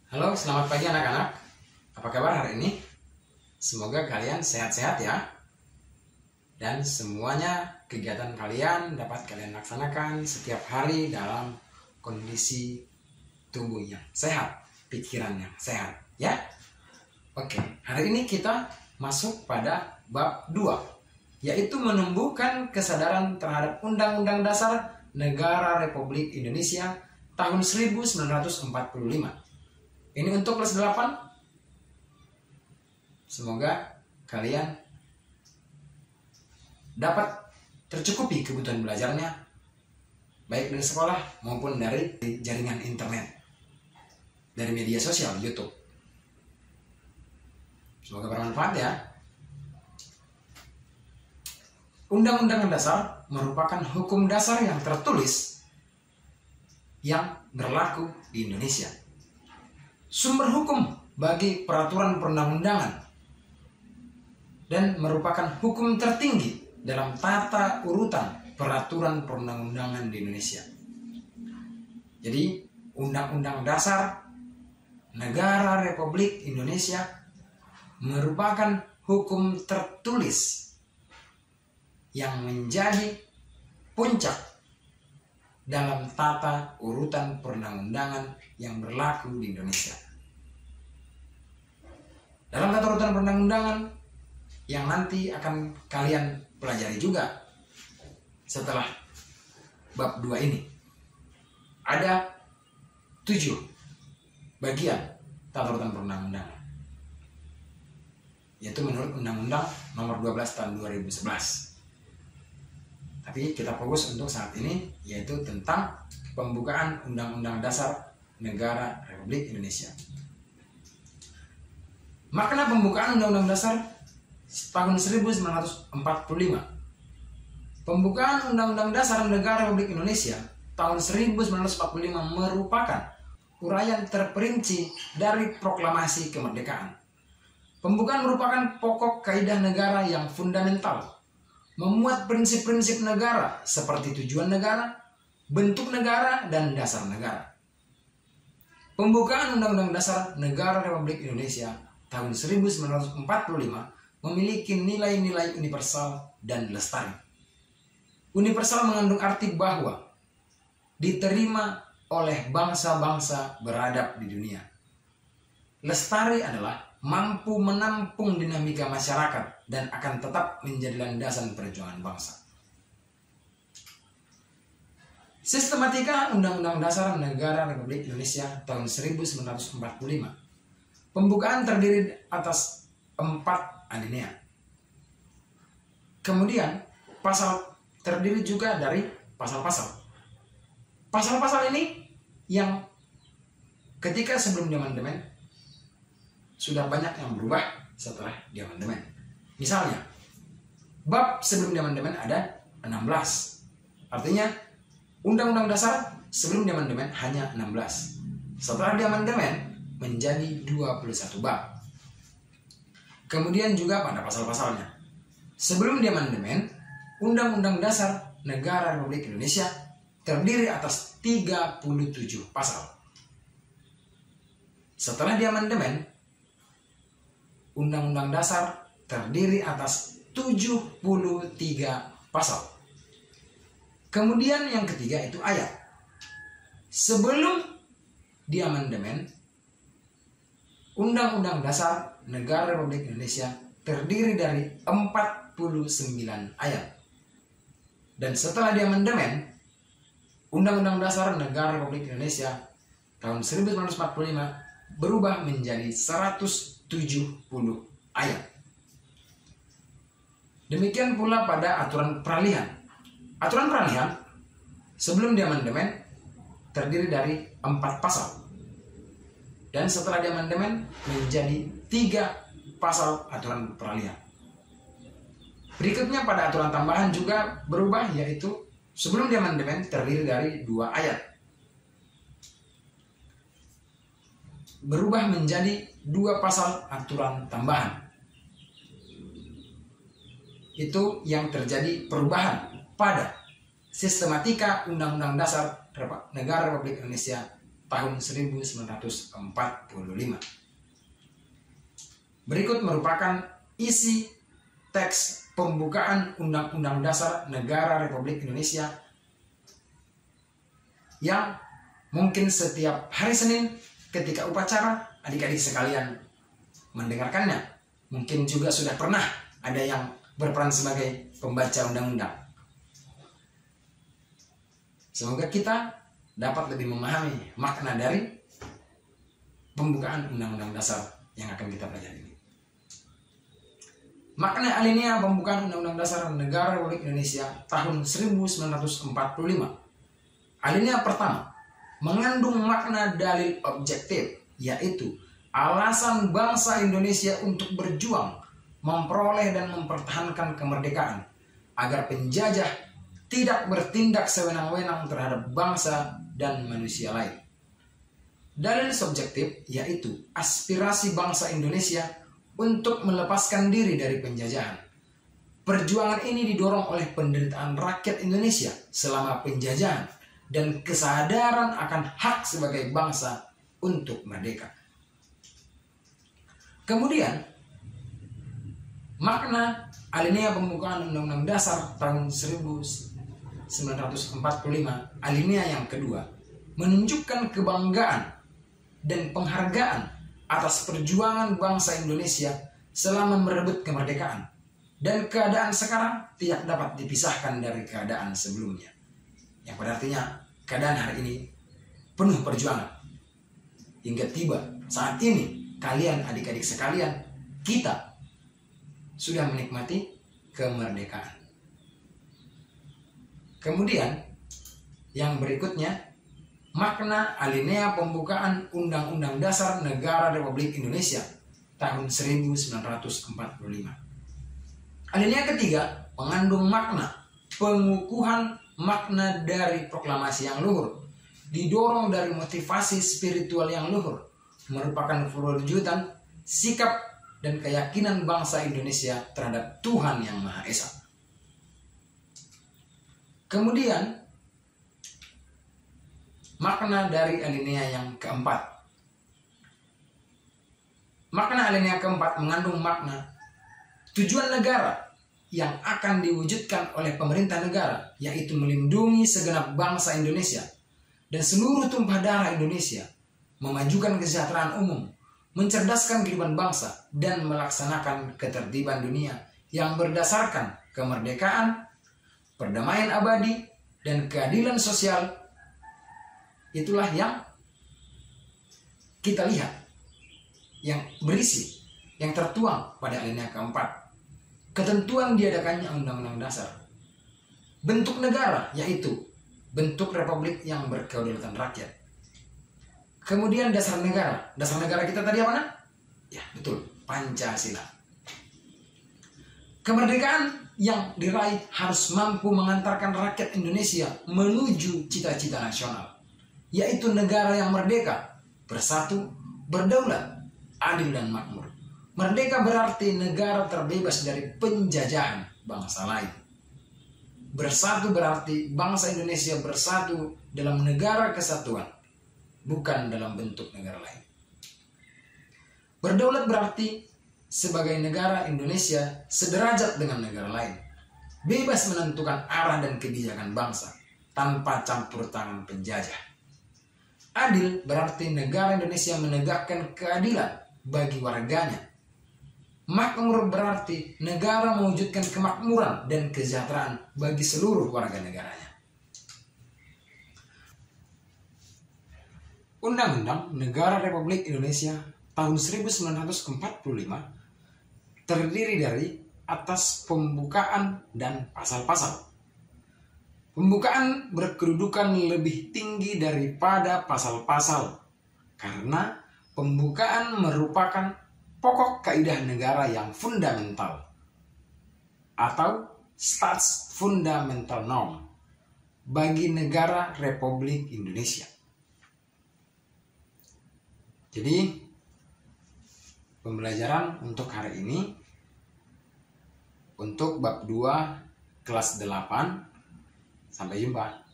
Halo, selamat pagi anak-anak. Apa kabar hari ini? Semoga kalian sehat-sehat ya. Dan semuanya kegiatan kalian dapat kalian laksanakan setiap hari dalam kondisi tubuh yang sehat, pikiran yang sehat ya. Oke, hari ini kita masuk pada bab 2, yaitu menumbuhkan kesadaran terhadap Undang-Undang Dasar Negara Republik Indonesia tahun 1945. Ini untuk kelas 8. Semoga kalian dapat tercukupi kebutuhan belajarnya, baik dari sekolah maupun dari jaringan internet, dari media sosial, YouTube. Semoga bermanfaat ya. Undang-Undang Dasar merupakan hukum dasar yang tertulis yang berlaku di Indonesia. Sumber hukum bagi peraturan perundang-undangan dan merupakan hukum tertinggi dalam tata urutan peraturan perundang-undangan di Indonesia. Jadi, Undang-Undang Dasar Negara Republik Indonesia merupakan hukum tertulis yang menjadi puncak dalam tata urutan perundang-undangan yang berlaku di Indonesia. Dalam tata urutan perundang-undangan yang nanti akan kalian pelajari juga setelah bab 2 ini, ada 7 bagian tata urutan perundang-undangan, yaitu menurut Undang-Undang Nomor 12 Tahun 2011. Tapi kita fokus untuk saat ini yaitu tentang pembukaan Undang-Undang Dasar Negara Republik Indonesia. Makna pembukaan Undang-Undang Dasar tahun 1945. Pembukaan Undang-Undang Dasar Negara Republik Indonesia tahun 1945 merupakan uraian terperinci dari Proklamasi Kemerdekaan. Pembukaan merupakan pokok kaidah negara yang fundamental, memuat prinsip-prinsip negara seperti tujuan negara, bentuk negara, dan dasar negara. Pembukaan Undang-Undang Dasar Negara Republik Indonesia tahun 1945 memiliki nilai-nilai universal dan lestari. Universal mengandung arti bahwa diterima oleh bangsa-bangsa beradab di dunia. Lestari adalah mampu menampung dinamika masyarakat dan akan tetap menjadi landasan perjuangan bangsa. Sistematika Undang-Undang Dasar Negara Republik Indonesia tahun 1945. Pembukaan terdiri atas 4 alinea. Kemudian pasal terdiri juga dari pasal-pasal. Pasal-pasal ini yang ketika sebelum diamandemen sudah banyak yang berubah setelah diamandemen. Misalnya, bab sebelum diamandemen ada 16. Artinya, Undang-Undang Dasar sebelum diamandemen hanya 16. Setelah diamandemen menjadi 21 bab. Kemudian juga pada pasal-pasalnya. Sebelum diamandemen, Undang-Undang Dasar Negara Republik Indonesia terdiri atas 37 pasal. Setelah diamandemen, Undang-Undang Dasar terdiri atas 73 pasal. Kemudian yang ketiga itu ayat. Sebelum diamandemen, Undang-Undang Dasar Negara Republik Indonesia terdiri dari 49 ayat. Dan setelah diamandemen, Undang-Undang Dasar Negara Republik Indonesia tahun 1945 berubah menjadi 170 ayat. Demikian pula pada aturan peralihan. Aturan peralihan sebelum diamandemen terdiri dari 4 pasal. Dan setelah diamandemen menjadi 3 pasal aturan peralihan. Berikutnya pada aturan tambahan juga berubah, yaitu sebelum diamandemen terdiri dari 2 ayat. Berubah menjadi 2 pasal aturan tambahan. Itu yang terjadi perubahan pada sistematika Undang-Undang Dasar Negara Republik Indonesia tahun 1945. Berikut merupakan isi teks pembukaan Undang-Undang Dasar Negara Republik Indonesia yang mungkin setiap hari Senin ketika upacara adik-adik sekalian mendengarkannya. Mungkin juga sudah pernah ada yang berperan sebagai pembaca undang-undang. Semoga kita dapat lebih memahami makna dari pembukaan Undang-Undang Dasar yang akan kita pelajari ini. Makna alinea pembukaan Undang-Undang Dasar Negara Republik Indonesia tahun 1945. Alinea pertama mengandung makna dalil objektif, yaitu alasan bangsa Indonesia untuk berjuang, memperoleh dan mempertahankan kemerdekaan, agar penjajah tidak bertindak sewenang-wenang terhadap bangsa dan manusia lain. Dalil subjektif yaitu aspirasi bangsa Indonesia untuk melepaskan diri dari penjajahan. Perjuangan ini didorong oleh penderitaan rakyat Indonesia selama penjajahan dan kesadaran akan hak sebagai bangsa untuk merdeka. Kemudian, makna alinea pembukaan Undang-Undang Dasar tahun 1945, alinea yang kedua, menunjukkan kebanggaan dan penghargaan atas perjuangan bangsa Indonesia selama merebut kemerdekaan, dan keadaan sekarang tidak dapat dipisahkan dari keadaan sebelumnya. Yang pada artinya keadaan hari ini penuh perjuangan. Hingga tiba saat ini kalian adik-adik sekalian, kita sudah menikmati kemerdekaan. Kemudian yang berikutnya, makna alinea pembukaan Undang-Undang Dasar Negara Republik Indonesia tahun 1945. Alinea ketiga mengandung makna pengukuhan makna dari proklamasi yang luhur, didorong dari motivasi spiritual yang luhur, merupakan perwujudan sikap dan keyakinan bangsa Indonesia terhadap Tuhan Yang Maha Esa. Kemudian, makna dari alinea yang keempat. Makna alinea keempat mengandung makna tujuan negara yang akan diwujudkan oleh pemerintah negara, yaitu melindungi segenap bangsa Indonesia dan seluruh tumpah darah Indonesia, memajukan kesejahteraan umum, mencerdaskan kehidupan bangsa, dan melaksanakan ketertiban dunia yang berdasarkan kemerdekaan, perdamaian abadi, dan keadilan sosial. Itulah yang kita lihat, yang berisi, yang tertuang pada alinea keempat. Ketentuan diadakannya Undang-Undang Dasar. Bentuk negara, yaitu bentuk republik yang berkedaulatan rakyat. Kemudian dasar negara. Dasar negara kita tadi apa? Ya, betul, Pancasila. Kemerdekaan yang diraih harus mampu mengantarkan rakyat Indonesia menuju cita-cita nasional, yaitu negara yang merdeka, bersatu, berdaulat, adil dan makmur. Merdeka berarti negara terbebas dari penjajahan bangsa lain. Bersatu berarti bangsa Indonesia bersatu dalam negara kesatuan, bukan dalam bentuk negara lain. Berdaulat berarti sebagai negara Indonesia sederajat dengan negara lain, bebas menentukan arah dan kebijakan bangsa tanpa campur tangan penjajah. Adil berarti negara Indonesia menegakkan keadilan bagi warganya. Makmur berarti negara mewujudkan kemakmuran dan kesejahteraan bagi seluruh warga negaranya. Undang-Undang Negara Republik Indonesia tahun 1945 terdiri dari atas pembukaan dan pasal-pasal. Pembukaan berkedudukan lebih tinggi daripada pasal-pasal karena pembukaan merupakan pokok kaidah negara yang fundamental atau Staats Fundamental Norm bagi negara Republik Indonesia. Jadi pembelajaran untuk hari ini untuk bab 2 kelas 8. Sampai jumpa.